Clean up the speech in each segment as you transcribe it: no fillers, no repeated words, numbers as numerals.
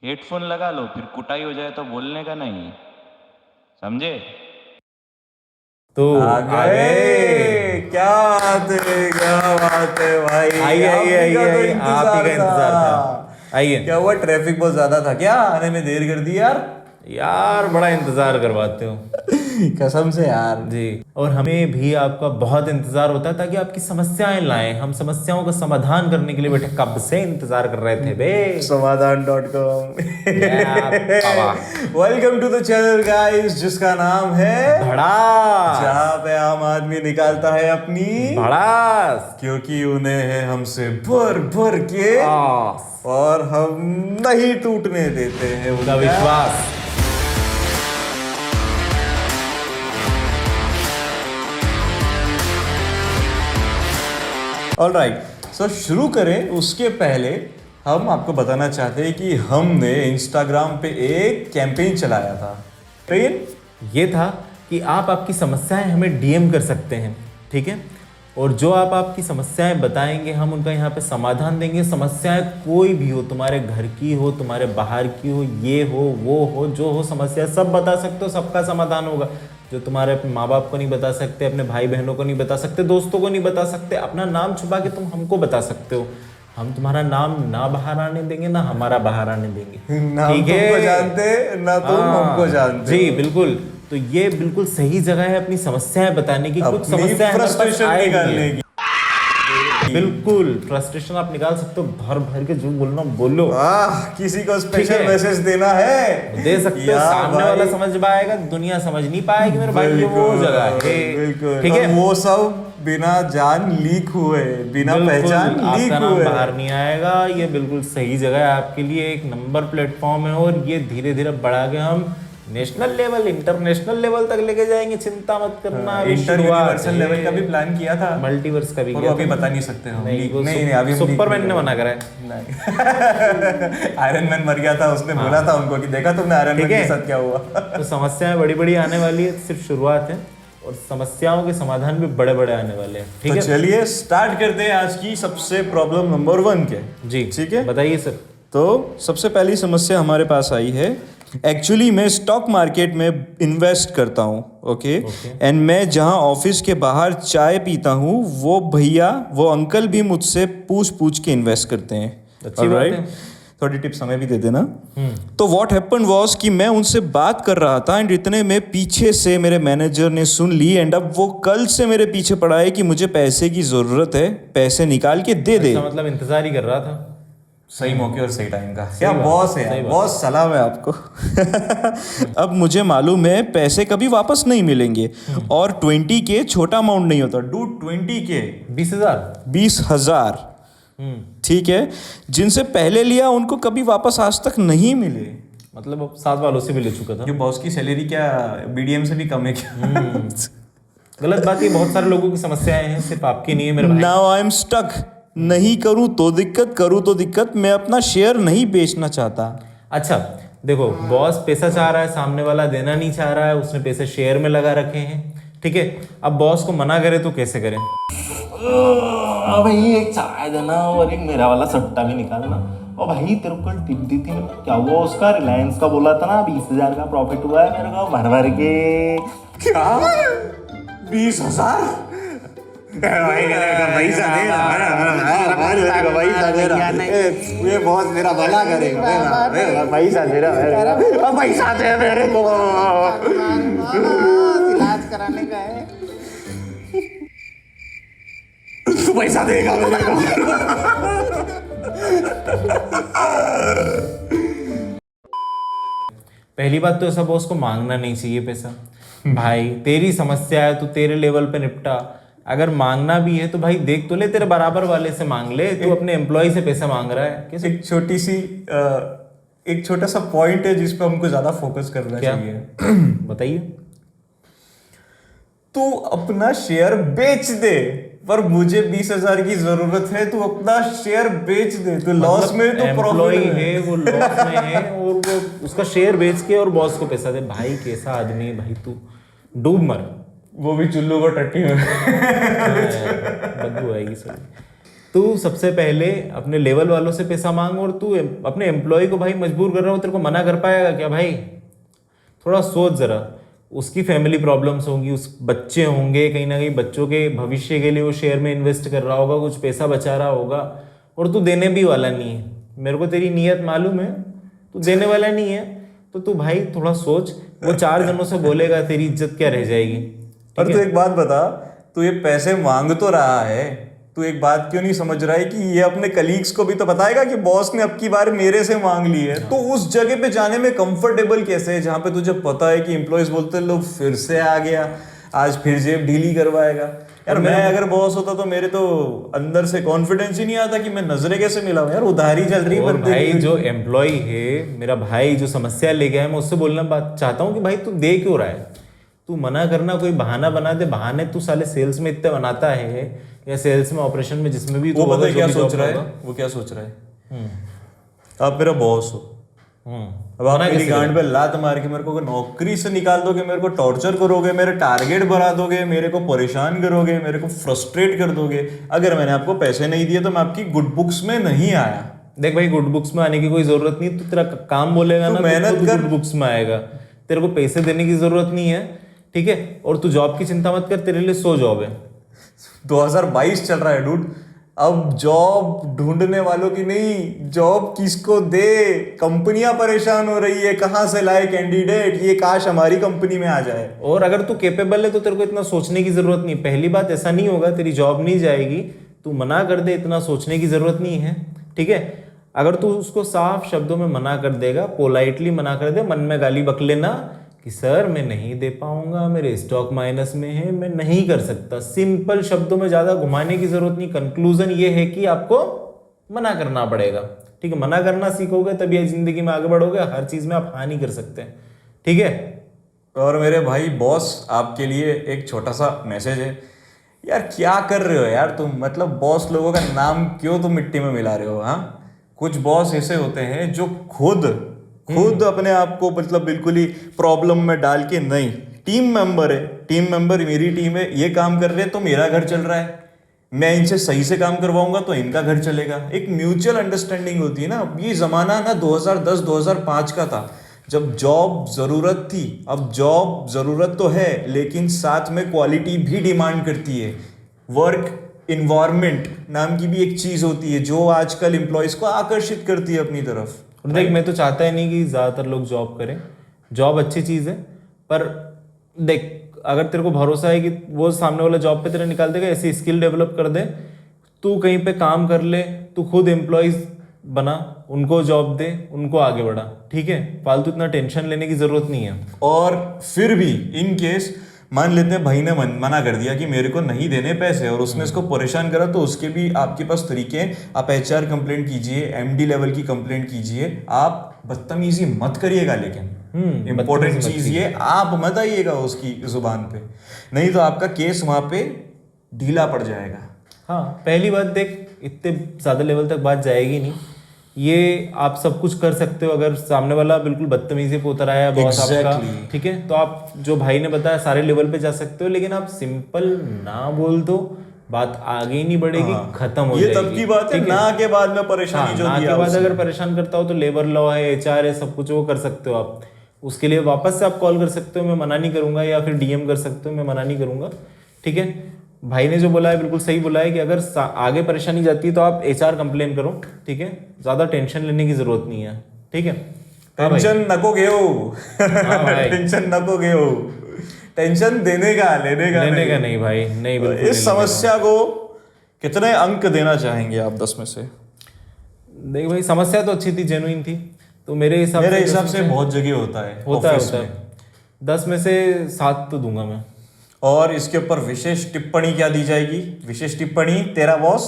Headphone लगा लो, फिर कुटाई हो जाए तो बोलने का नहीं, समझे? तो आ गए। क्या बात है, क्या बात है भाई। आइए, आइए, आप ही का आइए, तो आप ही का इंतजार था। था। आइए। क्या हुआ, ट्रैफिक बहुत ज्यादा था क्या, आने में देर कर दी यार? यार बड़ा इंतजार करवाते हो। कसम से यार। जी, और हमें भी आपका बहुत इंतजार होता है ताकि आपकी समस्याएं लाएं। हम समस्याओं का समाधान करने के लिए बेटे कब से इंतजार कर रहे थे बे। समाधान.com। बाबा welcome to the channel guys, जिसका नाम है भड़ास जहाँ पे आम आदमी निकालता है अपनी, भड़ास क्योंकि उन्हें है हमसे भर भर के आस और हम नहीं टूटने देते हैं उनका विश्वास। ऑलराइट, सो शुरू करें उसके पहले हम आपको बताना चाहते हैं कि हमने इंस्टाग्राम पे एक कैंपेन चलाया था। ये था कि आप आपकी समस्याएं हमें डीएम कर सकते हैं, ठीक है। और जो आप आपकी समस्याएं बताएंगे हम उनका यहाँ पे समाधान देंगे। समस्याएं कोई भी हो, तुम्हारे घर की हो, तुम्हारे बाहर की हो, ये हो वो हो, जो हो समस्या सब बता सकते हो, सबका समाधान होगा। जो तुम्हारे अपने माँ बाप को नहीं बता सकते, अपने भाई बहनों को नहीं बता सकते, दोस्तों को नहीं बता सकते, अपना नाम छुपा के तुम हमको बता सकते हो। हम तुम्हारा नाम ना बाहर आने देंगे, ना हमारा बाहर आने देंगे, ना हम तुमको जानते ना तुम हमको जानते। जी बिल्कुल। तो ये बिल्कुल सही जगह है अपनी समस्याएं बताने की। कुछ समस्याएं फ्रस्ट्रेशन निकालने की। बिल्कुल फ्रस्ट्रेशन आप निकाल सकते हो, भर भर के जो बोलना बोलो। किसी को स्पेशल मैसेज देना है दे सकते हो, सामने वाला समझ पाएगा, दुनिया समझ नहीं पाएगी मेरे भाई। ये वो जगह है, ठीक है। वो सब बिना जान लीक हुए, बिना पहचान लीक आपका नाम हुए बाहर नहीं आएगा। ये बिल्कुल सही जगह है आपके लिए, एक नंबर प्लेटफॉर्म है। और ये धीरे धीरे बढ़ा के हम नेशनल लेवल, इंटरनेशनल लेवल तक लेके जाएंगे, चिंता मत करना। इंटर यूनिवर्सल लेवल का भी प्लान किया था, मल्टीवर्स का भी और किया वो अभी था। बता नहीं सकते हम। नहीं, अभी सुपरमैन ने मना करा है। नहीं, आयरन मैन मर गया था, उसने बोला था उनको कि देखा तुमने आयरन मैन के साथ क्या हुआ। तो समस्याएं बड़ी बड़ी आने वाली है, सिर्फ शुरुआत है, और समस्याओं के समाधान भी बड़े बड़े आने वाले हैं, ठीक है। चलिए स्टार्ट करते हैं आज की सबसे प्रॉब्लम नंबर 1 के। जी ठीक है, बताइए सर। तो सबसे पहली समस्या हमारे पास आई है। एक्चुअली मैं स्टॉक मार्केट में इन्वेस्ट करता हूँ, ओके। एंड मैं जहाँ ऑफिस के बाहर चाय पीता हूँ, वो भैया वो अंकल भी मुझसे पूछ पूछ के इन्वेस्ट करते हैं। अच्छी बात है। थोड़ी टिप्स हमें भी दे देना। तो व्हाट हैपेंड वाज कि मैं उनसे बात कर रहा था, एंड इतने में पीछे से मेरे मैनेजर ने सुन ली, एंड अब वो कल से मेरे पीछे पड़ा है कि मुझे पैसे की जरूरत है, पैसे निकाल के दे दे। मतलब इंतजार ही कर रहा था। सही मौके और सही टाइम का। क्या बॉस है यार, बॉस सलाम है आपको। अब मुझे मालूम है पैसे कभी वापस नहीं मिलेंगे, और 20 के छोटा अमाउंट नहीं होता डूड। 20 के 20,000 ठीक है, जिनसे पहले लिया उनको कभी वापस आज तक नहीं मिले। मतलब अब 7 वालों से भी ले चुका था। ये बॉस की सैलरी क्या बीडीएम से भी कम है क्या? गलत बात। ये बहुत सारे लोगों की समस्याएं हैं, सिर्फ आपकी नहीं है मेरे भाई। Now I am stuck. नहीं करूं तो दिक्कत, करूं तो दिक्कत। मैं अपना शेयर नहीं बेचना चाहता। अच्छा देखो, बॉस पैसा चाह रहा है, सामने वाला देना नहीं चाह रहा है, उसने पैसे शेयर में लगा रखे हैं, ठीक है। अब बॉस को मना करे तो कैसे करें? भाई एक चाय देना और एक मेरा वाला सट्टा भी निकालना। और भाई तेरे को कल टिप दी थी मैंने, क्या हुआ उसका? रिलायंस का बोला था ना, 20,000 का प्रॉफिट हुआ है मेरे को भर भर के। क्या 20,000? पैसा ये बहुत मेरा भला करेगा। पैसा दे रहा, पैसा दे मेरे को, इलाज कराने का है। पैसा देगा मेरे को। पहली बात तो ऐसा बॉस को मांगना नहीं चाहिए पैसा। भाई तेरी समस्या है, तू तेरे लेवल पे निपटा। अगर मांगना भी है तो भाई देख तो ले, तेरे बराबर वाले से मांग ले। तू अपने एम्प्लॉय से पैसा मांग रहा है कैसे? एक छोटा सा पॉइंट है जिस पे हमको ज्यादा फोकस करना चाहिए। बताइए। तू अपना शेयर बेच दे, पर मुझे 20,000 की जरूरत है। तू अपना शेयर बेच दे। तू लॉस में, तू प्रॉफिट है, वो लॉस में है, और वो उसका शेयर बेच के और बॉस को पैसा दे। भाई कैसा आदमी है भाई तू, डूब मर। वो भी चुल्लू को टट्टी में। बदबू आएगी सर। तू सबसे पहले अपने लेवल वालों से पैसा मांग, और तू अपने एम्प्लॉय को भाई मजबूर कर रहा हो, तेरे को मना कर पाएगा क्या भाई? थोड़ा सोच जरा, उसकी फैमिली प्रॉब्लम्स होंगी, उस बच्चे होंगे, कहीं ना कहीं बच्चों के भविष्य के लिए वो शेयर में इन्वेस्ट कर रहा होगा, कुछ पैसा बचा रहा होगा, और तू देने भी वाला नहीं है। मेरे को तेरी नीयत मालूम है, तू देने वाला नहीं है, तो तू भाई थोड़ा सोच। वो 4 जनों से बोलेगा, तेरी इज्जत क्या रह जाएगी? और तू एक बात बता, तू ये पैसे मांग तो रहा है, तू एक बात क्यों नहीं समझ रहा है कि ये अपने कलीग्स को भी तो बताएगा कि बॉस ने अब की बार मेरे से मांग ली है। तो उस जगह पे जाने में कंफर्टेबल कैसे है जहां पे तुझे पता है कि एम्प्लॉयज बोलते हैं, लोग फिर से आ गया, आज फिर जेब ढीली करवाएगा। यार मैं अगर बॉस होता तो मेरे तो अंदर से कॉन्फिडेंस ही नहीं आता कि मैं नजरें कैसे मिलाऊं। यार उधारी चल रही है और बंदे भाई की। जो एम्प्लॉय है, मेरा भाई जो समस्या ले गया है, मैं उससे बोलना बात चाहता हूँ कि भाई तू दे क्यों रहा है? तू मना करना, कोई बहाना बना दे। बहाने तू साले सेल्स में इतने बनाता है, या सेल्स में, ऑपरेशन में, जिसमें भी वो तू पता है जो क्या भी सोच job रहा है? होगा। वो क्या सोच रहा है? आप मेरा बॉस हो, अब आप मना मेरी कैसे गांड पे लात मार के मेरे को नौकरी से निकाल दोगे, मेरे को टॉर्चर करोगे, मेरे टारगेट बढ़ा दोगे, मेरे को परेशान करोगे, मेरे को फ्रस्ट्रेट कर दोगे। अगर मैंने आपको पैसे नहीं दिए तो मैं आपकी गुड बुक्स में नहीं आया। देख भाई, गुड बुक्स में आने की कोई जरूरत नहीं। तू तेरा काम बोलेगा तू ना, मेहनत कर। गुड बुक्स में आएगा। तेरे को पैसे देने की जरूरत नहीं है, ठीक है? और तू जॉब की चिंता मत कर, तेरे लिए 100 जॉब है। 2022 चल रहा है डूड, अब जॉब ढूंढने वालों की नहीं, जॉब किसको दे। कंपनियां परेशान हो रही है, कहाँ से लाए कैंडिडेट, ये काश हमारी कंपनी में आ जाए। और अगर तू कैपेबल है तो तेरे को इतना सोचने की जरूरत नहीं। पहली बात, ऐसा नहीं होगा तेरी जॉब नहीं जाएगी, तू मना कर दे, इतना सोचने की जरूरत नहीं है, ठीक है? अगर तू उसको साफ शब्दों में मना कर देगा, पोलाइटली मना कर दे, मन में गाली बक लेना कि सर मैं नहीं दे पाऊंगा, मेरे स्टॉक माइनस में है, मैं नहीं कर सकता। सिंपल शब्दों में ज्यादा घुमाने की जरूरत नहीं। कंक्लूजन ये है कि आपको मना करना पड़ेगा, ठीक है? मना करना सीखोगे तभी जिंदगी में आगे बढ़ोगे। हर चीज में आप हाँ नहीं कर सकते, ठीक है? और मेरे भाई बॉस, आपके लिए एक छोटा सा मैसेज है। यार क्या कर रहे हो यार तुम, मतलब बॉस लोगों का नाम क्यों तुम मिट्टी में मिला रहे हो? हाँ, कुछ बॉस ऐसे होते हैं जो खुद अपने आप को मतलब बिल्कुल ही प्रॉब्लम में डाल के, नहीं, टीम मेंबर है, टीम मेंबर मेरी टीम है, ये काम कर रहे हैं तो मेरा घर चल रहा है, मैं इनसे सही से काम करवाऊंगा तो इनका घर चलेगा। एक म्यूचुअल अंडरस्टैंडिंग होती है ना। ये जमाना ना 2010-2005 का था, जब जॉब जरूरत थी। अब जॉब जरूरत तो है, लेकिन साथ में क्वालिटी भी डिमांड करती है। वर्क इन्वायरमेंट नाम की भी एक चीज होती है जो आजकल एम्प्लॉयज को आकर्षित करती है अपनी तरफ। और देख, मैं तो चाहता ही नहीं कि ज़्यादातर लोग जॉब करें। जॉब अच्छी चीज़ है, पर देख, अगर तेरे को भरोसा है कि वो सामने वाला जॉब पे तेरे निकाल देगा, ऐसी स्किल डेवलप कर दे, तू कहीं पे काम कर ले, तू खुद एम्प्लॉयज बना, उनको जॉब दे, उनको आगे बढ़ा, ठीक है? फालतू इतना टेंशन लेने की ज़रूरत नहीं है। और फिर भी इन केस मान लेते हैं भाई ने मना कर दिया कि मेरे को नहीं देने पैसे, और उसने इसको परेशान करा, तो उसके भी आपके पास तरीके हैं। आप HR कंप्लेंट कीजिए, MD लेवल की कंप्लेंट कीजिए। आप बदतमीजी मत करिएगा, लेकिन इंपॉर्टेंट चीज ये, आप मत आइएगा उसकी जुबान पे, नहीं तो आपका केस वहां पे ढीला पड़ जाएगा। हाँ, पहली बात देख, इतने ज़्यादा लेवल तक बात जाएगी नहीं। ये आप सब कुछ कर सकते हो अगर सामने वाला बिल्कुल बदतमीजी पे उतर आया बॉस आपका, ठीक है? तो आप जो भाई ने बताया सारे लेवल पे जा सकते हो, लेकिन आप सिंपल ना बोल दो, बात आगे ही नहीं बढ़ेगी, खत्म हो जाएगी। ये तब की बात है, ना के बाद में परेशानी जो ना दिया के बाद उसने। अगर परेशान करता हो तो लेबर लॉ है, HR है, सब कुछ वो कर सकते हो आप। उसके लिए वापस से आप कॉल कर सकते हो, मैं मना नहीं करूंगा, या फिर DM कर सकते हो, मैं मना नहीं करूंगा, ठीक है? भाई ने जो बोला है बिल्कुल सही बोला है कि अगर आगे परेशानी जाती है तो आप HR कंप्लेन करो, ठीक है? ज्यादा टेंशन लेने की जरूरत नहीं है, ठीक है? टेंशन नको घेओ टेंशन नको घेओ, टेंशन देने का लेने का नहीं भाई, नहीं, बिल्कुल इस समस्या को कितने अंक देना चाहेंगे आप 10 में से? देख भाई, समस्या तो अच्छी थी, जेन्युइन थी, तो मेरे हिसाब से बहुत जगह होता है। 10 में से 7 तो दूंगा मैं। और इसके ऊपर विशेष टिप्पणी क्या दी जाएगी? विशेष टिप्पणी, तेरा बॉस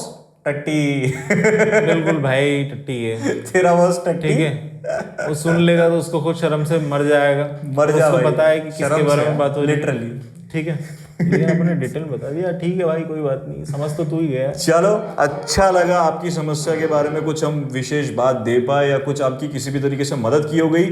टट्टी। बिल्कुल भाई, टट्टी है तेरा बॉस टट्टी, ठीक है? वो सुन लेगा तो उसको खुद शर्म से मर जाएगा, मर जा उसको भाई, पता है कि किसके बारे में बात हो रही है, लिटरली, ठीक है? ये आपने डिटेल बता दिया, ठीक है भाई, कोई बात नहीं, समझ तो तू ही गया। चलो, अच्छा लगा आपकी समस्या के बारे में कुछ हम विशेष बात दे पाए या कुछ आपकी किसी भी तरीके से मदद की हो गई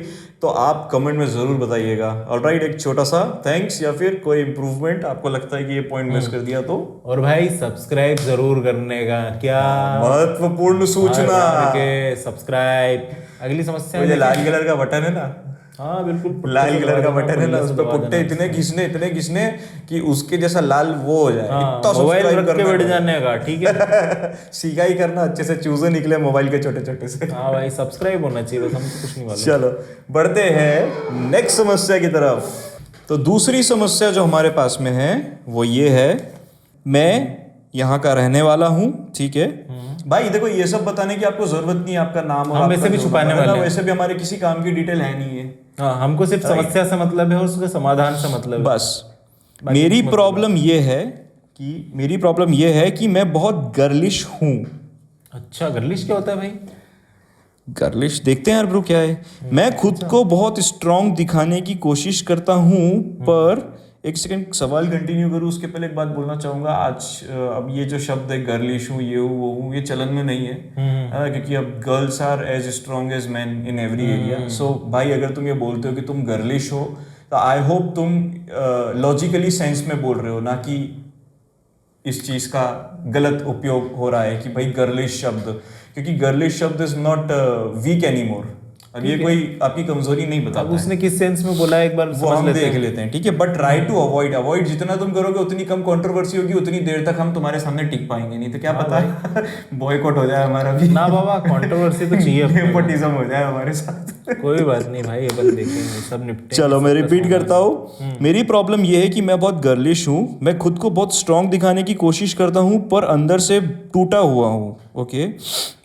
तो आप कमेंट में ज़रूर बताइएगा। ऑलराइट, एक छोटा सा थैंक्स या फिर कोई इम्प्रूवमेंट आपको लगता है कि ये पॉइंट मिस कर दिया तो। और भाई सब्सक्राइब जरूर करने का, क्या महत्वपूर्ण सूचना, सब्सक्राइब। अगली समस्या वो जो लाल कलर का बटन है ना, हाँ बिल्कुल, लाल कलर का बटन है ना, उस पर पुट्टे इतने घिसने कि उसके जैसा लाल वो हो जाए। इतना मोबाइल सब्सक्राइब रख के बैठ करना, जाने का, ठीक है। सीखा ही करना, अच्छे से चूजे निकले मोबाइल के छोटे छोटे से। हाँ भाई, सब्सक्राइब होना चाहिए, बस हम तो कुछ नहीं मालूम। चलो बढ़ते हैं नेक्स्ट समस्या की तरफ। तो दूसरी समस्या जो हमारे पास में है वो ये है, मैं यहाँ का रहने वाला हूँ, ठीक है भाई। देखो, ये सब बताने की आपको जरूरत नहीं है, आपका नाम और हम वैसे भी छुपाने वाले हैं, वैसे भी हमारे किसी काम की डिटेल है नहीं है। हाँ, हमको सिर्फ समस्या से मतलब है और उसके समाधान से मतलब है बस। मेरी प्रॉब्लम ये है कि मैं बहुत गर्लिश हूँ। अच्छा, गर्लिश क्या होता है भाई? गर्लिश देखते हैं यार ब्रो क्या है। मैं खुद को बहुत स्ट्रांग दिखाने की कोशिश करता हूँ, पर एक सेकंड सवाल कंटिन्यू करूँ उसके पहले एक बात बोलना चाहूँगा। आज अब ये जो शब्द है गर्लिश हूँ, ये हूँ वो हूँ, ये चलन में नहीं है, क्योंकि अब girls are as strong as man in every area. So भाई, अगर तुम ये बोलते हो कि तुम गर्लिश हो तो आई होप तुम लॉजिकली सेंस में बोल रहे हो, ना कि इस चीज़ का गलत उपयोग हो रहा है कि भाई गर्लिश शब्द, क्योंकि गर्लिश शब्द is not weak any more. अब ये कोई आपकी कमजोरी नहीं बताता। अब उसने किस सेंस में बोला है एक बार वो हम देख लेते हैं, ठीक है। बट ट्राई टू अवॉइड जितना तुम करोगे उतनी कम कंट्रोवर्सी होगी, उतनी देर तक हम तुम्हारे सामने टिक पाएंगे। नहीं तो क्या पता बॉयकॉट हो जाए हमारा भी। ना बाबा, कंट्रोवर्सी तो चाहिए, नेपोटिज्म हो जाए हमारे साथ। कोई बात नहीं भाई, अपन देखेंगे, सब निपटेंगे। चलो मैं रिपीट करता हूँ। मेरी प्रॉब्लम ये है कि मैं बहुत गर्लिश हूँ, मैं खुद को बहुत स्ट्रांग दिखाने की कोशिश करता हूँ पर अंदर से टूटा हुआ हूँ। ओके,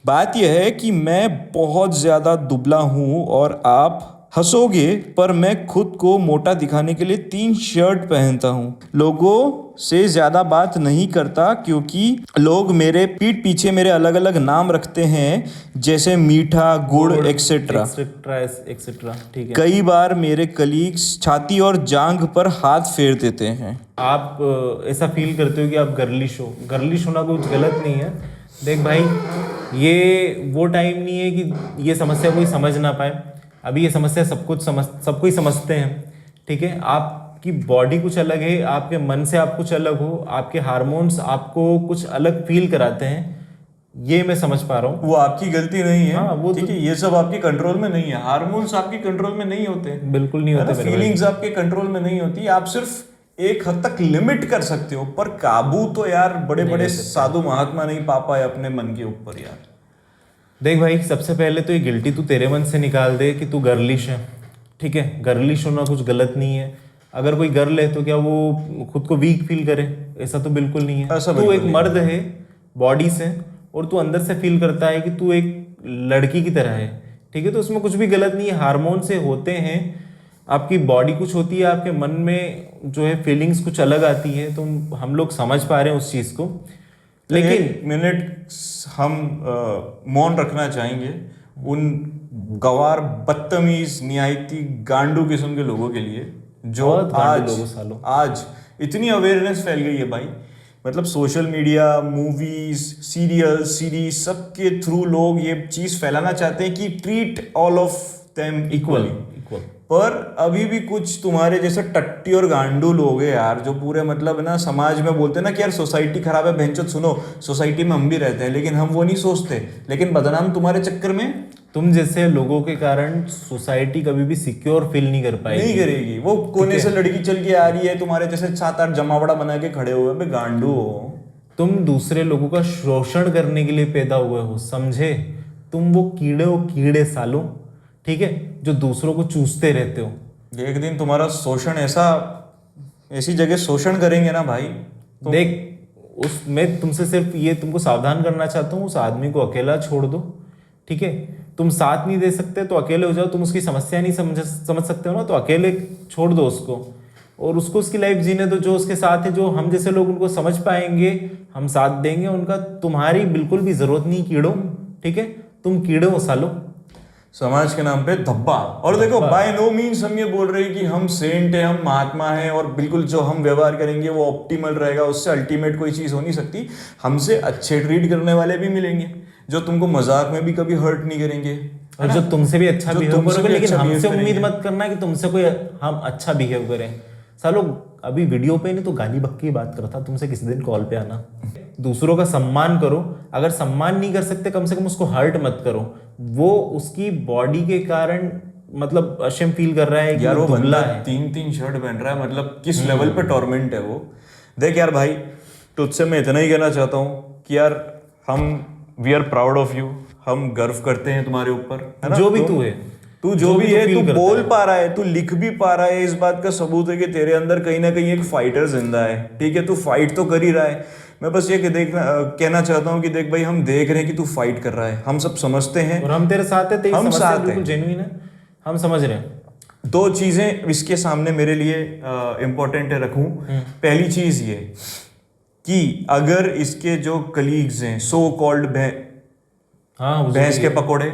बात यह है कि मैं बहुत ज़्यादा दुबला हूँ और आप हंसोगे पर मैं खुद को मोटा दिखाने के लिए 3 शर्ट पहनता हूँ। लोगों से ज़्यादा बात नहीं करता क्योंकि लोग मेरे पीठ पीछे मेरे अलग अलग नाम रखते हैं, जैसे मीठा, गुड़ एक्सेट्रा। ठीक है। कई बार मेरे कलीग्स छाती और जांघ पर हाथ फेर देते हैं। आप ऐसा फील करते हो कि आप गर्लिश हो। गर्लिश होना कुछ गलत नहीं है। देख भाई, ये वो टाइम नहीं है कि ये समस्या कोई समझ ना पाए। अभी ये समस्या सबको ही समझते हैं, ठीक है। आपकी बॉडी कुछ अलग है, आपके मन से आप कुछ अलग हो, आपके हार्मोन्स आपको कुछ अलग फील कराते हैं, ये मैं समझ पा रहा हूँ। वो आपकी गलती नहीं है। हाँ, वो ठीक है, ये सब आपके कंट्रोल में नहीं है। हार्मोन्स आपके कंट्रोल में नहीं होते, बिल्कुल नहीं होते। फीलिंग्स आपके कंट्रोल में नहीं होती। आप सिर्फ एक हद तक लिमिट कर सकते हो, पर काबू तो यार बड़े बड़े साधु महात्मा नहीं पा पाए अपने मन के ऊपर यार। देख भाई, सबसे पहले तो ये गिल्टी तू तेरे मन से निकाल दे कि तू गर्लिश है, ठीक है। गर्लिश होना कुछ गलत नहीं है। अगर कोई गर्ल है तो क्या वो खुद को वीक फील करे? ऐसा तो बिल्कुल नहीं है। तू एक मर्द है बॉडी से, और तू अंदर से फील करता है कि तू एक लड़की की तरह है, ठीक है। तो उसमें कुछ भी गलत नहीं है। हार्मोन से होते हैं, आपकी बॉडी कुछ होती है, आपके मन में जो है फीलिंग्स कुछ अलग आती है, तो हम लोग समझ पा रहे हैं उस चीज़ को। लेकिन एक मिनट हम मौन रखना चाहेंगे उन गवार, बदतमीज, निहायती गांडू किस्म के लोगों के लिए जो आज इतनी अवेयरनेस फैल गई है भाई। मतलब सोशल मीडिया, मूवीज, सीरीज सबके थ्रू लोग ये चीज़ फैलाना चाहते हैं कि treat all of them equally. पर अभी भी कुछ तुम्हारे जैसे टट्टी और गांडू लोग हैं यार, जो पूरे मतलब ना समाज में बोलते हैं ना कि यार सोसाइटी खराब है। बहनचोद सुनो, सोसाइटी में हम भी रहते हैं, लेकिन हम वो नहीं सोचते। लेकिन बदनाम तुम्हारे चक्कर में, तुम जैसे लोगों के कारण सोसाइटी कभी भी सिक्योर फील नहीं कर पाएगी, नहीं करेगी। वो कोने से लड़की चल के आ रही है, तुम्हारे जैसे 7-8 जमावड़ा बना के खड़े हुए हैं, गांडू हो। तुम दूसरे लोगों का शोषण करने के लिए पैदा हुए हो, समझे? तुम वो कीड़े हो, कीड़े सालों, ठीक है, जो दूसरों को चूसते रहते हो। एक दिन तुम्हारा शोषण ऐसी जगह शोषण करेंगे ना भाई। देख, मैं तुमसे सिर्फ ये तुमको सावधान करना चाहता हूँ, उस आदमी को अकेला छोड़ दो, ठीक है। तुम साथ नहीं दे सकते तो अकेले हो जाओ। तुम उसकी समस्या नहीं समझ सकते हो ना, तो अकेले छोड़ दो उसको, और उसको उसकी लाइफ जीने दो। जो उसके साथ है, जो हम जैसे लोग उनको समझ पाएंगे, हम साथ देंगे उनका। तुम्हारी बिल्कुल भी जरूरत नहीं कीड़ो, ठीक है। तुम कीड़े हो सालो। समाज के नाम पे धब्बा। और देखो बाय नो मीन्स हम ये बोल रहे हैं कि हम सेंट हैं, हम महात्मा हैं और बिल्कुल जो हम व्यवहार करेंगे वो ऑप्टिमल रहेगा, उससे अल्टीमेट कोई चीज़ हो नहीं सकती। हमसे अच्छे ट्रीट करने वाले भी मिलेंगे जो तुमको मजाक में भी कभी हर्ट नहीं करेंगे, और जो तुमसे भी अच्छा बिहेव करोगे, लेकिन अच्छा हमसे behave उम्मीद करेंगे। मत करना कि तुमसे कोई हम अच्छा बिहेव करें। सालो अभी वीडियो पे नहीं तो गाली बक्की की बात करता, तुमसे किसी दिन कॉल पे आना। दूसरों का सम्मान करो, अगर सम्मान नहीं कर सकते कम से कम उसको हर्ट मत करो। वो उसकी बॉडी के कारण मतलब अशेम फील कर रहा है कि यार वो दुबला बंदा है। 3-3 शर्ट पहन रहा है, मतलब किस लेवल पे टॉर्मेंट है वो। देख यार भाई, तुझसे मैं इतना ही कहना चाहता हूँ कि यार we are proud of you, हम गर्व करते हैं तुम्हारे ऊपर, है ना। जो भी तू है, तू जो भी है, feel तू करता बोल है। पा रहा है, तू लिख भी पा रहा है, इस बात का सबूत है कि तेरे अंदर कहीं ना कहीं एक फाइटर जिंदा है। ठीक है, तू फाइट तो कर ही रहा है। मैं बस ये कहना चाहता हूँ कि देख भाई, हम देख रहे हैं कि तू फाइट कर रहा है, हम सब समझते हैं, और हम तेरे साथ है, तेरी हम समस्या साथ हैं। बिल्कुल जेन्युइन है, हम समझ रहे हैं। 2 चीजें इसके सामने मेरे लिए इम्पोर्टेंट है रखूं। पहली चीज ये कि अगर इसके जो कलीग्स हैं, सो कॉल्ड हाँ वो भैंस के पकोड़े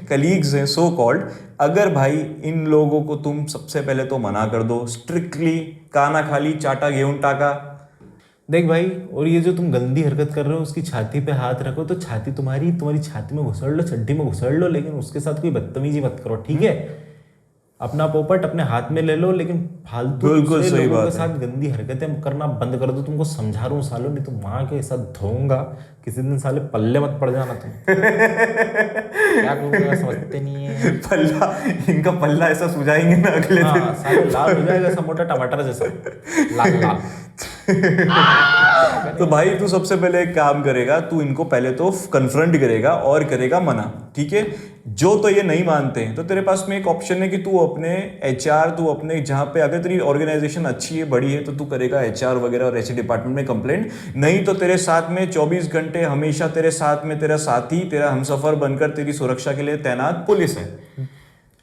कलीग्स हैं सो कॉल्ड, अगर भाई इन लोगों को तुम सबसे पहले तो मना कर दो स्ट्रिक्टली, काना खाली चाटा गेहूं टाका। देख भाई, और ये जो तुम गंदी हरकत कर रहे हो, उसकी छाती पे हाथ रखो तो छाती तुम्हारी छाती में घुसड़ लो, चड्डी में घुसड़ लो, लेकिन उसके साथ कोई बदतमीजी मत करो, ठीक है। अपना पोपट अपने हाथ में ले लो, लेकिन फालतू बिल्कुल दूसरे सही लोगों बात के साथ गंदी हरकतें करना बंद कर दो। तुमको समझा रहा हूँ सालो, नहीं तो माँ के साथ धोऊंगा किसी दिन, साले पल्ले मत पड़ जाना तुम। क्या करूँगा समझते नहीं है। पल्ला, इनका पल्ला ऐसा सुझाएंगे ना अगले दिन। हाँ साले लाल हो जाएगा, ऐसा मोटा टमाटर जैसा लाल लाल। तो भाई तू सबसे पहले एक काम करेगा, तू इनको पहले तो कन्फ्रंट करेगा और करेगा मना, ठीक है। जो तो ये नहीं मानते हैं तो तेरे पास में एक ऑप्शन है कि तू अपने HR, तू अपने जहाँ पे अगर तेरी ऑर्गेनाइजेशन अच्छी है, बड़ी है, तो तू करेगा HR वगैरह और ऐसे डिपार्टमेंट में कंप्लेंट। नहीं तो तेरे साथ में 24 घंटे हमेशा तेरे साथ में तेरा साथी, तेरा हमसफर बनकर तेरी सुरक्षा के लिए तैनात पुलिस है।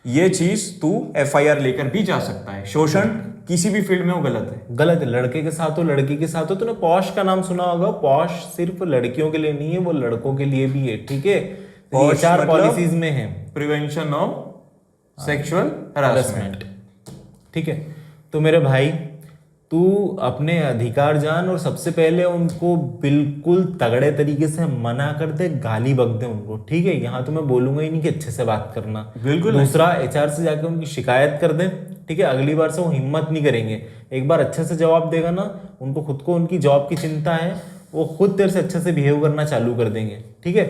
ये चीज तू FIR लेकर भी जा सकता है। शोषण किसी भी फील्ड में वो गलत है। गलत है, लड़के के साथ हो, लड़की के साथ हो। तूने पॉश का नाम सुना होगा, पॉश सिर्फ लड़कियों के लिए नहीं है, वो लड़कों के लिए भी है, ठीक है। पॉश 4 मतलब पॉलिसीज में है प्रिवेंशन ऑफ सेक्सुअल हरासमेंट, ठीक है। तो मेरे भाई, तू अपने अधिकार जान और सबसे पहले उनको बिल्कुल तगड़े तरीके से मना कर दे, गाली बक दे उनको, ठीक है। यहाँ तो मैं बोलूंगा ही नहीं कि अच्छे से बात करना, बिल्कुल। दूसरा HR से जाकर उनकी शिकायत कर दे, ठीक है। अगली बार से वो हिम्मत नहीं करेंगे। एक बार अच्छे से जवाब देगा ना, उनको खुद को उनकी जॉब की चिंता है, वो खुद तेरे से अच्छे से बिहेव करना चालू कर देंगे, ठीक है।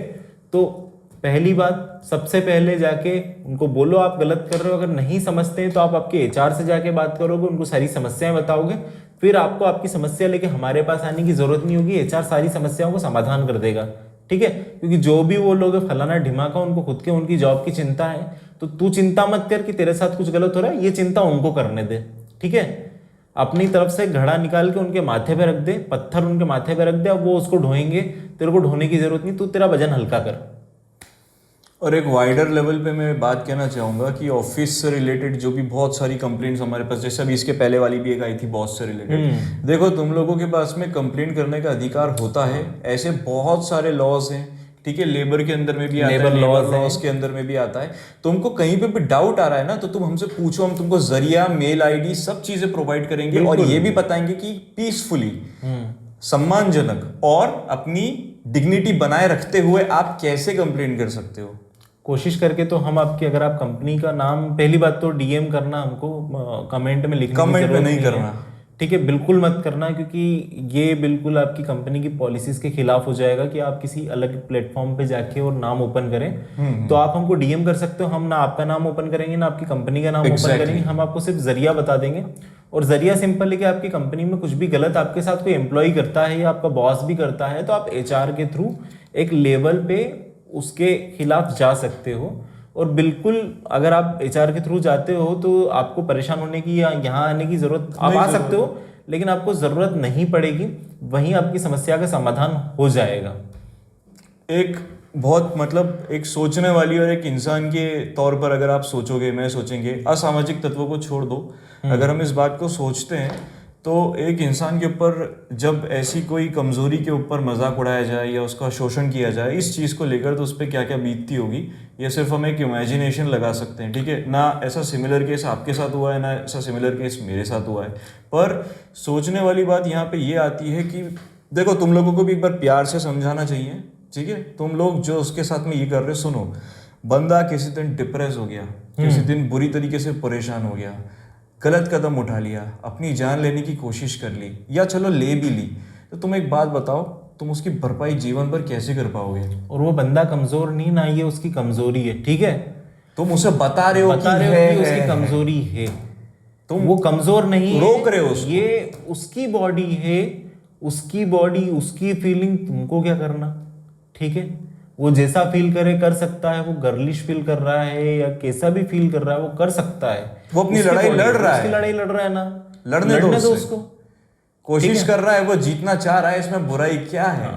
तो पहली बात, सबसे पहले जाके उनको बोलो आप गलत कर रहे हो। अगर नहीं समझते हैं तो आप आपके HR से जाके बात करोगे, उनको सारी समस्याएं बताओगे, फिर आपको आपकी समस्या लेके हमारे पास आने की जरूरत नहीं होगी। HR सारी समस्याओं को समाधान कर देगा, ठीक है। क्योंकि जो भी वो लोग फलाना ढिमाका, उनको खुद के उनकी जॉब की चिंता है, तो तू चिंता मत कर कि तेरे साथ कुछ गलत हो रहा है, ये चिंता उनको करने दे, ठीक है। अपनी तरफ से घड़ा निकाल के उनके माथे पे रख दे, पत्थर उनके माथे पे रख दे, अब वो उसको ढोएंगे, तेरे को ढोने की जरूरत नहीं, तू तेरा वजन हल्का कर। और एक वाइडर लेवल पे मैं बात कहना चाहूँगा कि ऑफिस से रिलेटेड जो भी बहुत सारी कंप्लेंट्स हमारे पास, जैसे अभी इसके पहले वाली भी एक आई थी बॉस से रिलेटेड, देखो तुम लोगों के पास में कंप्लेंट करने का अधिकार होता है। ऐसे बहुत सारे लॉज हैं, ठीक है। लेबर के अंदर में भी आता है, लेबर लॉज के अंदर में भी आता है। तुमको कहीं पे भी डाउट आ रहा है ना, तो तुम हमसे पूछो, हम तुमको जरिया, मेल ID सब चीजें प्रोवाइड करेंगे और ये भी बताएंगे कि पीसफुली, सम्मानजनक और अपनी डिग्निटी बनाए रखते हुए आप कैसे कंप्लेंट कर सकते हो। कोशिश करके तो हम आपकी, अगर आप कंपनी का नाम, पहली बात तो DM करना हमको, कमेंट में लिखने की कमेंट में जरूरत नहीं है, करना, ठीक है। बिल्कुल मत करना, क्योंकि ये बिल्कुल आपकी कंपनी की पॉलिसीज के खिलाफ हो जाएगा कि आप किसी अलग प्लेटफॉर्म पे जाके और नाम ओपन करें। तो आप हमको DM कर सकते हो, हम ना आपका नाम ओपन करेंगे ना आपकी कंपनी का नाम ओपन करेंगे, हम आपको सिर्फ जरिया बता देंगे। और जरिया सिंपल है कि आपकी कंपनी में कुछ भी गलत आपके साथ कोई एम्प्लॉय करता है या आपका बॉस भी करता है, तो आप HR के थ्रू एक लेवल पे उसके खिलाफ जा सकते हो। और बिल्कुल अगर आप HR के थ्रू जाते हो तो आपको परेशान होने की या यहाँ आने की जरूरत, आप आ सकते हो लेकिन आपको जरूरत नहीं पड़ेगी, वहीं आपकी समस्या का समाधान हो जाएगा। एक बहुत मतलब एक सोचने वाली और एक इंसान के तौर पर अगर आप सोचोगे, मैं सोचेंगे, असामाजिक तत्वों को छोड़ दो, अगर हम इस बात को सोचते हैं तो एक इंसान के ऊपर जब ऐसी कोई कमज़ोरी के ऊपर मजाक उड़ाया जाए या उसका शोषण किया जाए इस चीज़ को लेकर, तो उस पर क्या क्या बीतती होगी ये सिर्फ हम एक इमेजिनेशन लगा सकते हैं, ठीक है। ना ऐसा सिमिलर केस आपके साथ हुआ है, ना ऐसा सिमिलर केस मेरे साथ हुआ है, पर सोचने वाली बात यहाँ पे ये आती है कि देखो तुम लोगों को भी एक बार प्यार से समझाना चाहिए, ठीक है। तुम लोग जो उसके साथ में ये कर रहे हो, सुनो, बंदा किसी दिन डिप्रेस हो गया, किसी दिन बुरी तरीके से परेशान हो गया, गलत कदम उठा लिया, अपनी जान लेने की कोशिश कर ली या चलो ले भी ली, तो तुम एक बात बताओ, तुम उसकी भरपाई जीवन भर कैसे कर पाओगे? और वो बंदा कमजोर नहीं ना, ये उसकी कमजोरी है, ठीक है। तुम उसे बता रहे हो कि उसकी कमजोरी है, तुम वो कमजोर नहीं रोक रहे हो उसको। ये उसकी बॉडी है, उसकी बॉडी, उसकी फीलिंग, तुमको क्या करना, ठीक है। वो जैसा फील करे कर सकता है, वो गर्लिश फील कर रहा है या कैसा भी फील कर रहा है वो कर सकता है। वो अपनी लड़ाई लड़ रहा है, उसकी लड़ाई लड़ रहा है ना, लड़ने दो उसको, कोशिश कर रहा है, वो जीतना चाह रहा है, इसमें बुराई क्या है?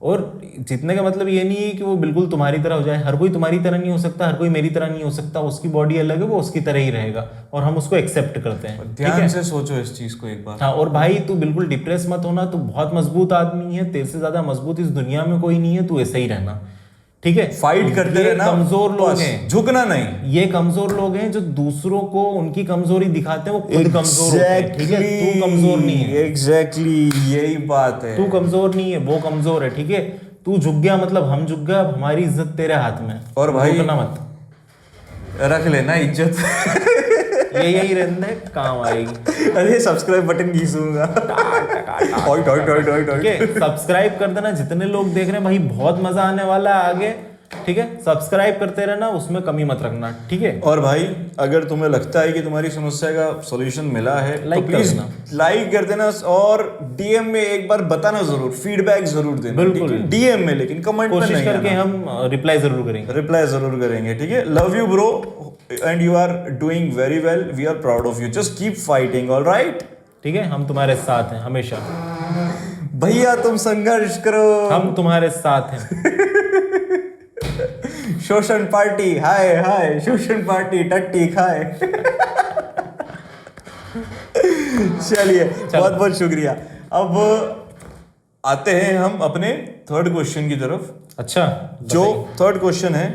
और जीतने का मतलब ये नहीं है कि वो बिल्कुल तुम्हारी तरह हो जाए, हर कोई तुम्हारी तरह नहीं हो सकता, हर कोई मेरी तरह नहीं हो सकता, उसकी बॉडी अलग है, वो उसकी तरह ही रहेगा और हम उसको एक्सेप्ट करते हैं। ध्यान से सोचो इस चीज को एक बार। हाँ, और भाई तू बिल्कुल डिप्रेस मत होना, तू बहुत मजबूत आदमी है, तेरे से ज्यादा मजबूत इस दुनिया में कोई नहीं है, तू ऐसा ही रहना, ठीक है। फाइट करते रहना, कमजोर लोग हैं, झुकना नहीं। ये कमजोर लोग हैं जो दूसरों को उनकी कमजोरी दिखाते हैं, वो खुद कमजोर होते हैं, ठीक है। तू कमजोर नहीं है, एग्जैक्टली यही बात है। तू कमजोर नहीं है, वो कमजोर है, ठीक है। तू झुक गया मतलब हम झुक गए, अब हमारी इज्जत तेरे हाथ में। और भाई झुकना मत, रख लेना इज्जत। यही रहने काम आएगी। अरे सब्सक्राइब बटन घिसूंगा। सब्सक्राइब कर देना, जितने लोग देख रहे हैं भाई बहुत मजा आने वाला है आगे, ठीक है। सब्सक्राइब करते रहना, उसमें कमी मत रखना, ठीक है। और भाई अगर तुम्हें लगता है कि तुम्हारी समस्या का सॉल्यूशन मिला है तो प्लीज लाइक कर देना और डीएम में एक बार बताना जरूर, फीडबैक जरूर देना, बिल्कुल डीएम में, लेकिन कमेंट में नहीं, कोशिश करके हम रिप्लाई जरूर करेंगे, ठीक है। Love you bro and you are doing very well, we are proud of you, just keep fighting, alright, ठीक है। हम तुम्हारे साथ हैं हमेशा भैया, तुम संघर्ष करो, हम तुम्हारे साथ हैं। शोषण पार्टी हाय हाय, शोषण पार्टी टट्टी खाए। चलिए बहुत बहुत शुक्रिया। अब आते हैं हम अपने थर्ड क्वेश्चन की तरफ। अच्छा, जो थर्ड क्वेश्चन है,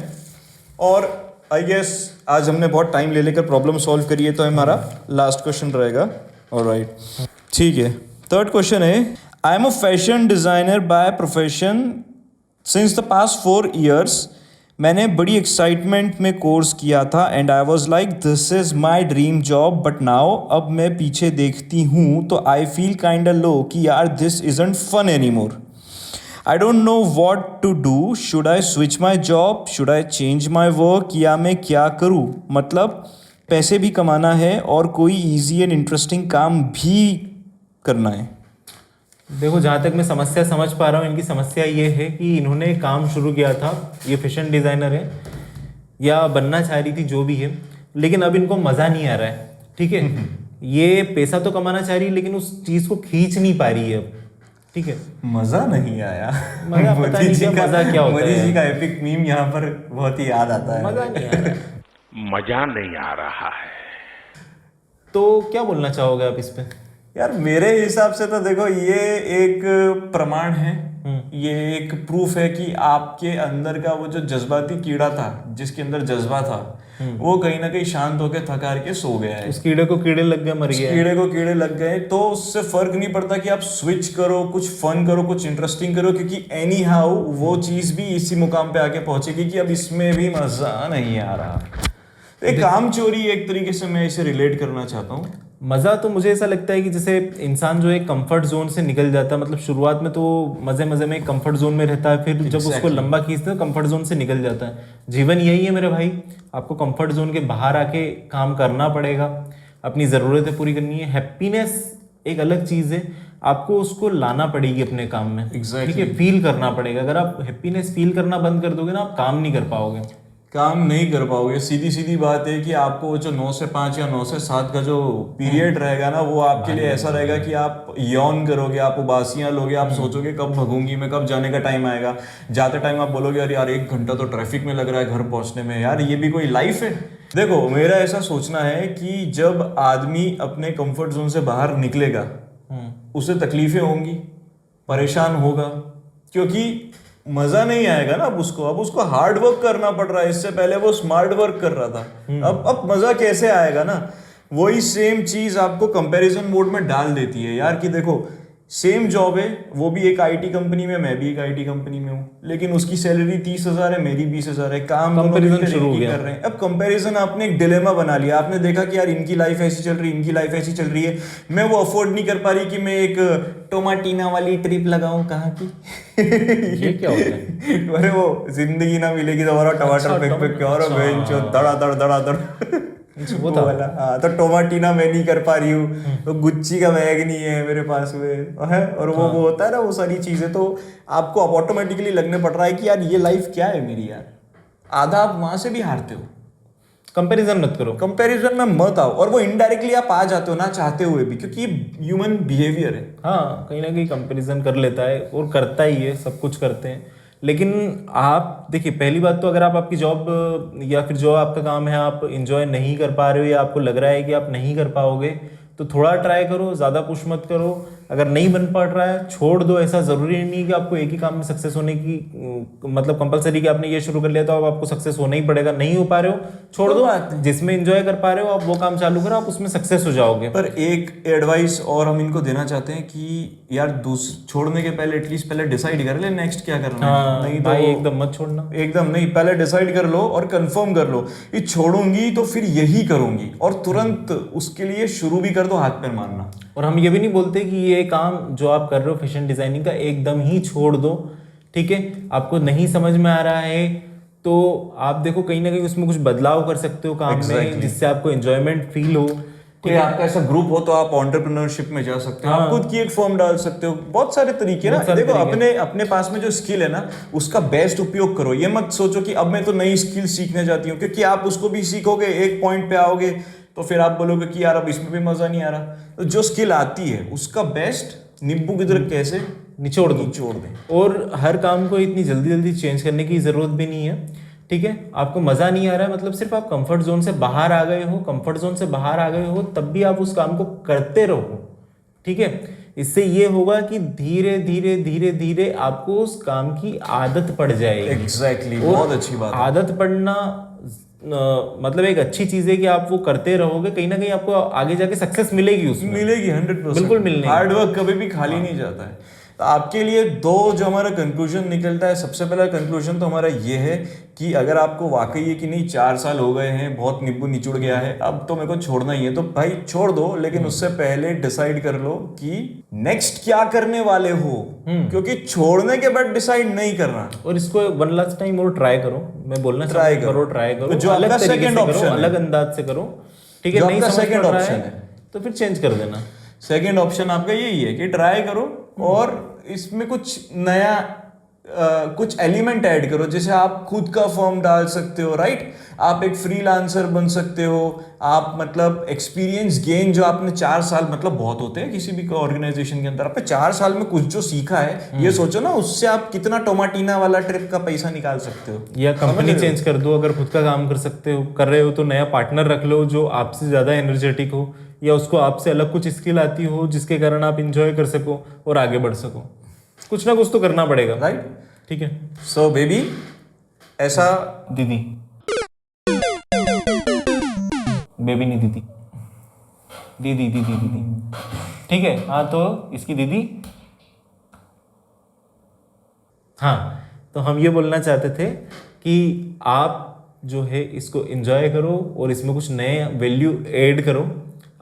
और आई गेस आज हमने बहुत टाइम ले लेकर प्रॉब्लम सॉल्व करी है, तो हमारा लास्ट क्वेश्चन रहेगा, ऑलराइट, ठीक है। थर्ड क्वेश्चन है, I am a fashion designer by profession since the past 4 years। मैंने बड़ी एक्साइटमेंट में कोर्स किया था and I was like this is my dream job, but now अब मैं पीछे देखती हूँ तो आई फील काइंड लो कि यार this isn't fun any more. I don't know what to do, should I switch my job, should I change my work, या मैं क्या करूँ? मतलब पैसे भी कमाना है और कोई ईजी एंड इंटरेस्टिंग काम भी करना है। देखो, जहाँ तक मैं समस्या समझ पा रहा हूँ, इनकी समस्या ये है कि इन्होंने काम शुरू किया था, ये फैशन डिज़ाइनर है या बनना चाह रही थी, जो भी है, लेकिन अब इनको मज़ा नहीं आ रहा है, ठीक है। ये पैसा तो कमाना चाह रही है लेकिन उस चीज़ को खींच नहीं पा रही है अब, ठीक है। मज़ा नहीं आया, मज़ा पता नहीं क्या, मज़ा क्या होता है। मोदी जी का एपिक मीम यहाँ पर बहुत ही याद आता है। मज़ा नहीं आ रहा है, मज़ा नहीं आ रहा है। तो क्या बोलना चाहोगे आप इस पे? यार मेरे हिसाब से तो देखो, ये एक प्रमाण है, ये एक प्रूफ है कि आपके अंदर का वो जो जज्बाती कीड़ा था, जिसके अंदर जज्बा था, वो कहीं ना कहीं शांत होकर थक हार के सो गया है। उस कीड़े को कीड़े लग गए, मर गया, कीड़े को कीड़े लग गए, तो उससे फर्क नहीं पड़ता कि आप स्विच करो, कुछ फन करो, कुछ इंटरेस्टिंग करो, क्योंकि एनी हाउ वो चीज भी इसी मुकाम पे आके पहुंचेगी कि अब इसमें भी मजा नहीं आ रहा। एक काम चोरी एक तरीके से मैं इसे रिलेट करना चाहता हूँ। मज़ा तो मुझे ऐसा लगता है कि जैसे इंसान जो है कंफर्ट जोन से निकल जाता है, मतलब शुरुआत में तो मज़े मज़े में कंफर्ट जोन में रहता है, फिर जब उसको लंबा खींचते हैं कंफर्ट जोन से निकल जाता है। जीवन यही है मेरे भाई, आपको कंफर्ट जोन के बाहर आके काम करना पड़ेगा, अपनी ज़रूरतें पूरी करनी है। हैप्पीनेस एक अलग चीज़ है, आपको उसको लाना पड़ेगी अपने काम में, ठीक है, फील करना पड़ेगा। अगर आप हैप्पीनेस फील करना बंद कर दोगे ना, आप काम नहीं कर पाओगे, काम नहीं कर पाओगे। सीधी सीधी बात है कि आपको जो 9 से 5 या 9 से 7 का जो पीरियड रहेगा ना, वो आपके लिए ऐसा रहेगा कि आप यौन करोगे, आप उबासियां लोगे, आप सोचोगे कब भगूंगी मैं, कब जाने का टाइम आएगा। जाते टाइम आप बोलोगे यार 1 घंटा तो ट्रैफिक में लग रहा है घर पहुंचने में, यार ये भी कोई लाइफ है? देखो मेरा ऐसा सोचना है कि जब आदमी अपने कंफर्ट जोन से बाहर निकलेगा, उसे तकलीफें होंगी, परेशान होगा, क्योंकि मजा नहीं आएगा ना अब उसको हार्ड वर्क करना पड़ रहा है। इससे पहले वो स्मार्ट वर्क कर रहा था, अब मजा कैसे आएगा ना। वही सेम चीज आपको कंपैरिजन मोड में डाल देती है यार कि देखो सेम जॉब है, वो भी एक आईटी कंपनी में, मैं भी एक आईटी कंपनी में हूँ, लेकिन उसकी सैलरी 30,000 है, मेरी 20,000 है, काम कंपैरिजन शुरू हो गया कर रहे हैं। अब कंपैरिजन आपने एक डिलेमा बना लिया, आपने देखा कि यार इनकी लाइफ ऐसी चल रही है, इनकी लाइफ ऐसी चल रही है, मैं वो अफोर्ड नहीं कर पा रही कि मैं एक टोमाटीना वाली ट्रिप लगाऊं कहाँ की। ये क्या होता है? अरे वो जिंदगी ना मिलेगी दोबारा, टमाटर फेंक फेंक के और बेंचो धड़ा धड़ वो था वाला। हाँ, तो टोमाटीना मैं नहीं कर पा रही हूँ, तो गुच्ची का बैग नहीं है मेरे पास में है, और वो होता है ना वो सारी चीजें, तो आपको ऑटोमेटिकली लगने पड़ रहा है कि यार ये लाइफ क्या है मेरी यार। आधा आप वहां से भी हारते हो। कंपैरिजन मत करो, कंपैरिजन में मत आओ, और वो इनडायरेक्टली आप आ जाते हो ना चाहते हुए भी, क्योंकि ह्यूमन बिहेवियर है। हाँ कहीं ना कहीं कंपैरिजन कर लेता है और करता ही है, सब कुछ करते हैं। लेकिन आप देखिए, पहली बात तो अगर आप आपकी जॉब या फिर जो आपका काम है आप इंजॉय नहीं कर पा रहे हो, या आपको लग रहा है कि आप नहीं कर पाओगे, तो थोड़ा ट्राई करो, ज़्यादा पुश मत करो। अगर नहीं बन पा रहा है छोड़ दो। ऐसा ज़रूरी नहीं कि आपको एक ही काम में सक्सेस होने की मतलब कंपलसरी कि आपने ये शुरू कर लिया तो अब आपको सक्सेस होना ही पड़ेगा। नहीं हो पा रहे हो छोड़ दो, जिसमें एंजॉय कर पा रहे हो आप वो काम चालू करो, आप उसमें सक्सेस हो जाओगे। पर एक एडवाइस और हम इनको देना चाहते हैं कि यार छोड़ने के पहले एटलीस्ट पहले डिसाइड कर ले नेक्स्ट क्या करना है। नहीं तो भाई एकदम मत छोड़ना, एकदम नहीं, पहले डिसाइड कर लो और कंफर्म कर लो कि छोड़ूंगी तो फिर यही करूंगी, और तुरंत उसके लिए शुरू भी कर दो हाथ पैर मारना। और हम ये भी नहीं बोलते कि ये काम जो आप कर रहे हो फैशन डिजाइनिंग का एकदम ही छोड़ दो, ठीक है। आपको नहीं समझ में आ रहा है तो आप देखो कहीं ना कहीं उसमें कुछ बदलाव कर सकते हो काम में, जिससे आपको एंजॉयमेंट फील हो। कोई आपका ऐसा ग्रुप हो तो आप एंटरप्रेन्योरशिप में जा सकते हो, आप खुद की एक फर्म डाल सकते हो। बहुत सारे तरीके ना, देखो अपने पास में जो स्किल है ना उसका बेस्ट उपयोग करो। ये मत सोचो कि अब मैं तो नई स्किल सीखने जाती हूँ, क्योंकि आप उसको भी सीखोगे एक पॉइंट पे आओगे तो फिर आप बोलोगे कि यार अब इसमें भी मजा नहीं आ रहा। तो जो स्किल आती है उसका बेस्ट नींबू की तरह कैसे निचोड़ दें। और हर काम को इतनी जल्दी जल्दी चेंज करने की जरूरत भी नहीं है, ठीक है। आपको मजा नहीं आ रहा है मतलब सिर्फ आप कंफर्ट जोन से बाहर आ गए हो, कंफर्ट जोन से बाहर आ गए हो तब भी आप उस काम को करते रहो, ठीक है। इससे ये होगा कि धीरे धीरे धीरे धीरे आपको उस काम की आदत पड़ जाएगी। एग्जैक्टली, बहुत अच्छी बात है। आदत पड़ना मतलब एक अच्छी चीज है कि आप वो करते रहोगे, कहीं ना कहीं आपको आगे जाके सक्सेस मिलेगी, उसमें मिलेगी 100%, बिल्कुल मिलने। हार्ड वर्क कभी भी खाली नहीं जाता है। तो आपके लिए दो जो हमारा कंक्लूजन निकलता है, सबसे पहला कंक्लूजन तो हमारा ये है कि अगर आपको वाकई है कि नहीं 4 साल हो गए हैं, बहुत नींबू निचुड़ गया है, अब तो मेरे को छोड़ना ही है, तो भाई छोड़ दो, लेकिन उससे पहले डिसाइड कर लो कि नेक्स्ट क्या करने वाले हो, क्योंकि छोड़ने के बाद डिसाइड नहीं करना। और इसको वन लास्ट टाइम और ट्राई करो, मैं बोलना ट्राई करो, तो जो आपका सेकंड ऑप्शन, अलग अंदाज से करो, ठीक है। नहीं सेकंड ऑप्शन है तो फिर चेंज कर देना। सेकंड ऑप्शन आपका यही है कि ट्राई करो और इसमें कुछ नया कुछ एलिमेंट ऐड करो, जैसे आप खुद का फर्म डाल सकते हो, राइट। आप एक फ्रीलांसर बन सकते हो, आप मतलब एक्सपीरियंस गेन जो आपने 4 साल मतलब बहुत होते हैं किसी भी ऑर्गेनाइजेशन के अंदर, आपने 4 साल में कुछ जो सीखा है ये सोचो ना, उससे आप कितना टोमाटीना वाला ट्रिप का पैसा निकाल सकते हो। या कंपनी चेंज कर दो, अगर खुद का काम कर रहे हो तो नया पार्टनर रख लो जो आपसे ज्यादा एनर्जेटिक हो, या उसको आपसे अलग कुछ स्किल आती हो जिसके कारण आप इंजॉय कर सको और आगे बढ़ सको। कुछ ना कुछ तो करना पड़ेगा, राइट, ठीक है। सो बेबी ऐसा दीदी, बेबी नहीं दीदी, दीदी दीदी दीदी, ठीक है। हाँ तो इसकी दीदी, हाँ तो हम ये बोलना चाहते थे कि आप जो है इसको एंजॉय करो और इसमें कुछ नए वैल्यू ऐड करो,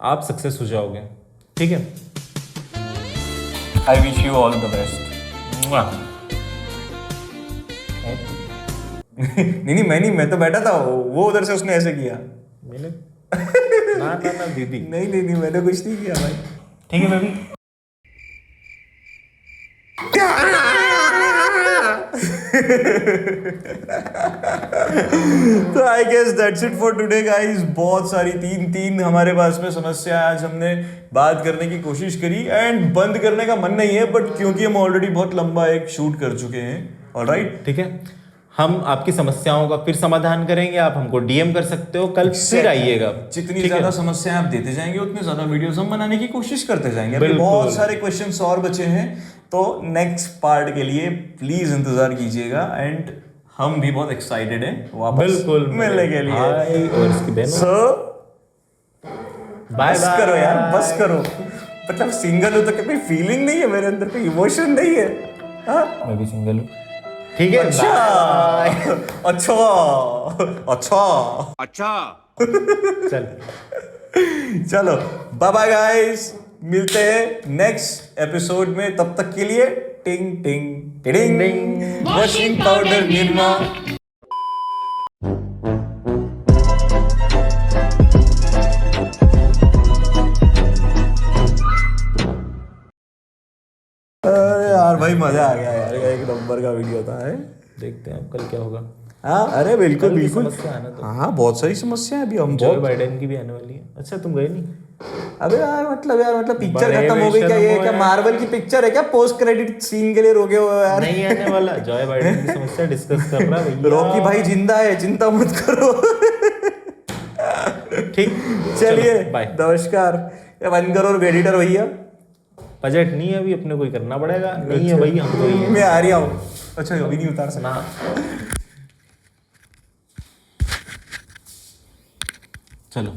आप सक्सेस हो जाओगे, ठीक है। I wish you all the best. नहीं, मैं तो बैठा था, वो उधर से उसने ऐसे किया। मैंने ना दीदी, नहीं मैंने कुछ नहीं किया भाई, ठीक है बेबी। तो I guess that's it for today guys. बहुत सारी तीन हमारे पास में समस्या आज हमने बात करने की कोशिश करी, एंड बंद करने का मन नहीं है, बट क्योंकि हम ऑलरेडी बहुत लंबा एक शूट कर चुके हैं, ऑलराइट, ठीक है। हम आपकी समस्याओं का फिर समाधान करेंगे। आप हमको डीएम कर सकते हो, कल फिर आइएगा। जितनी ज्यादा समस्याएं आप देते जाएंगे उतनी ज्यादा वीडियोस हम बनाने की कोशिश करते जाएंगे। अभी बिल्कुल। बहुत सारे क्वेश्चंस और बचे हैं, तो नेक्स्ट पार्ट के लिए प्लीज इंतजार कीजिएगा। एंड हम भी बहुत एक्साइटेड हैं वापस बिल्कुल मिलने के लिए। भाई और इसकी बहनों, सो बाय बस करो यार, बस करो। मतलब सिंगल हो तो कोई फीलिंग नहीं है मेरे अंदर, कोई इमोशन नहीं है। हाँ? मैं भी सिंगल हूँ। ठीक है, अच्छा अच्छा अच्छा अच्छा चल चलो बाय बाय गाइस, मिलते हैं नेक्स्ट एपिसोड में। तब तक के लिए टिंग टिंग tiding tiding. Washing powder Nirma. अरे यार भाई मजा आ गया यार, एक नंबर का वीडियो था है। देखते हैं अब कल क्या होगा। हाँ अरे बिल्कुल कल की बिल्कुल। समस्या है ना, तो हाँ बहुत सारी समस्या है अभी। हम जॉय बहुत बाइडेन की भी आने वाली है। अच्छा तुम गए नहीं? अबे यार मतलब पिक्चर बड़े खत्म हो गई क्या? ये बेशरम हो क्या यार। मार्वल की पिक्चर है क्या? पोस्ट क्रेडिट सीन के लिए रोके हुए हो यार। नहीं आने वाला। जॉय बाइडेन की समस्या डिस्कस कर रहा है भैया। रॉकी भाई जिंदा है, चिंता मत करो। ठीक, चलिए बाय। नमस्कार। ये बंद करो और एडिटर भैया। बजट नहीं है अभी, अपने को ही करना पड़ेगा। नहीं है भाई, हम तो ही है मैं आ रहा हूँ। अच्छा अभी नहीं उतार सकता। ना। चलो